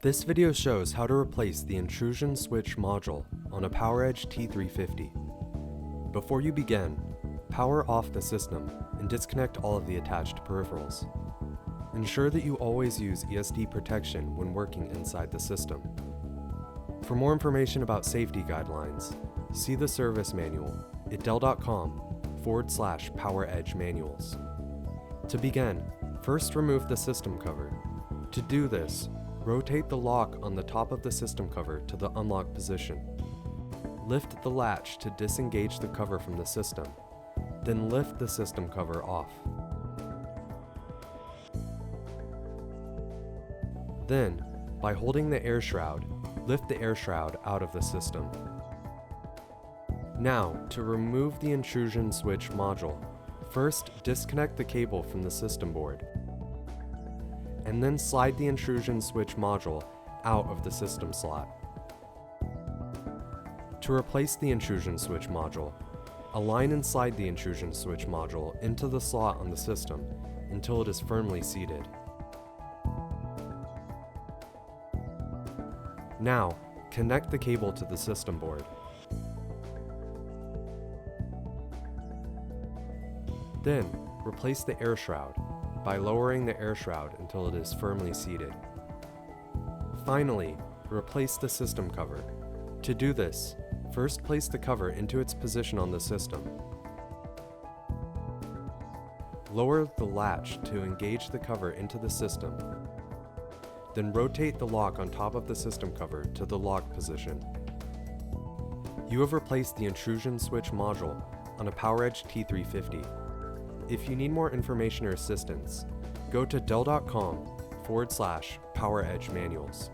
This video shows how to replace the intrusion switch module on a PowerEdge T350. Before you begin, power off the system and disconnect all of the attached peripherals. Ensure that you always use ESD protection when working inside the system. For more information about safety guidelines, see the service manual at dell.com/PowerEdge manuals. To begin, first remove the system cover. To do this, rotate the lock on the top of the system cover to the unlock position. Lift the latch to disengage the cover from the system, then lift the system cover off. Then, by holding the air shroud, lift the air shroud out of the system. Now, to remove the intrusion switch module, first disconnect the cable from the system board, and then slide the intrusion switch module out of the system slot. To replace the intrusion switch module, align and slide the intrusion switch module into the slot on the system until it is firmly seated. Now, connect the cable to the system board. Then, replace the air shroud by lowering the air shroud until it is firmly seated. Finally, replace the system cover. To do this, first place the cover into its position on the system. Lower the latch to engage the cover into the system. Then rotate the lock on top of the system cover to the lock position. You have replaced the intrusion switch module on a PowerEdge T350. If you need more information or assistance, go to dell.com/PowerEdge manuals.